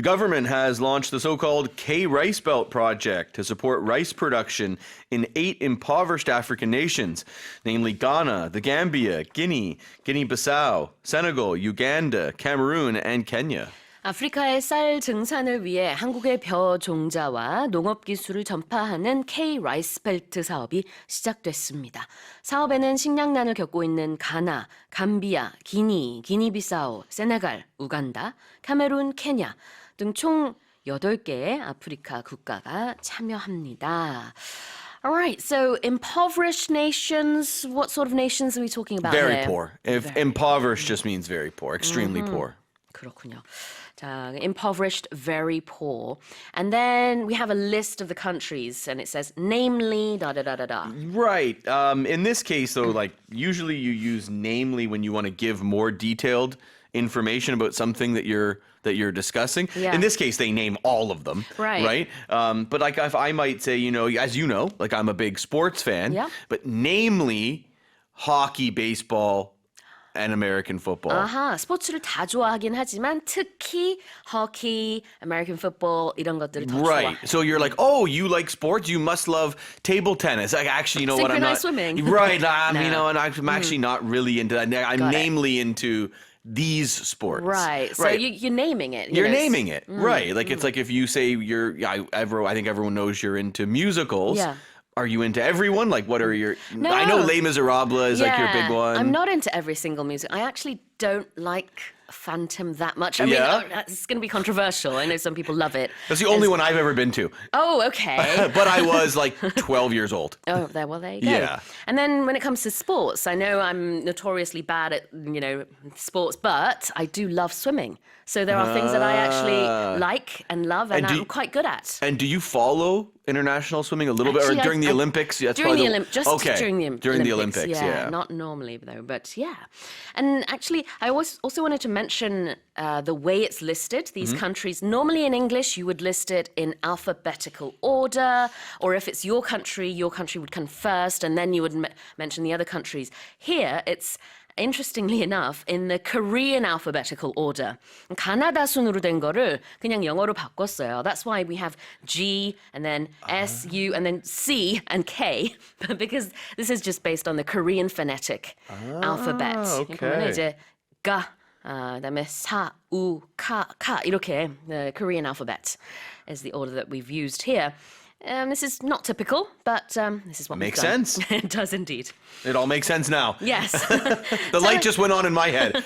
The government has launched the so-called K-Rice Belt project to support rice production in 8 impoverished African nations, namely Ghana, the Gambia, Guinea, Guinea-Bissau, Senegal, Uganda, Cameroon and Kenya. 아프리카의 쌀 증산을 위해 한국의 벼 종자와 농업기술을 전파하는 K-라이스 벨트 사업이 시작됐습니다. 사업에는 식량난을 겪고 있는 가나, 감비아, 기니비사우, 세네갈, 우간다, 카메룬, 케냐 등 총 8개의 아프리카 국가가 참여합니다. All right, so impoverished nations, what sort of nations are we talking about Very here? poor. Impoverished just means very poor, extremely poor. 그렇군요. 자, impoverished, very poor. And then we have a list of the countries, and it says, namely, da-da-da-da-da. Right. In this case, though, like usually you use namely when you want to give more detailed information about something that you're discussing. Yeah. In this case, they name all of them. Right. But like if I might say, as you know, like I'm a big sports fan. Yeah. But namely, hockey, baseball, and American football. 아하, 스포츠를 다 좋아하긴 하지만 특히 hockey, American football 이런 것들을 더 Right. 좋아. So you're like, oh, you like sports? You must love table tennis. Like, actually, you know what? I'm not. Synchronized swimming. Right. No. And I'm actually not really into that. I'm Got it. namely into these sports. Right. So you're naming it. You're naming it. Right. Like it's like if you say I think everyone knows you're into musicals. Yeah. Are you into everyone? Like, what are your... No. I know Les Miserables is like your big one. I'm not into every single music. I actually don't like Phantom that much. I mean, it's going to be controversial. I know some people love it. That's the only one I've ever been to. Oh, okay. But I was like 12 years old. Oh, there you go. Yeah. And then when it comes to sports, I know I'm notoriously bad at, sports, but I do love swimming. So there are things that I actually like and love and I'm quite good at. And do you follow international swimming a little bit, or during the Olympics? That's during the Olympics. Olympics, during the Olympics. Yeah, not normally though, but yeah. And actually, I also wanted to mention the way it's listed. These countries, normally in English, you would list it in alphabetical order, or if it's your country would come first, and then you would mention the other countries. Here, it's interestingly enough, in the Korean alphabetical order. 가나다 순으로 된 거를 그냥 영어로 바꿨어요. That's why we have G and then S, U and then C and K because this is just based on the Korean phonetic alphabet. Okay. 그러면 이제 가, 그다음에 사, 우, 카 이렇게 the Korean alphabet is the order that we've used here. This is not typical, but this is what Makes we've done. sense. It does indeed. It all makes sense now. Yes. The light just went on in my head.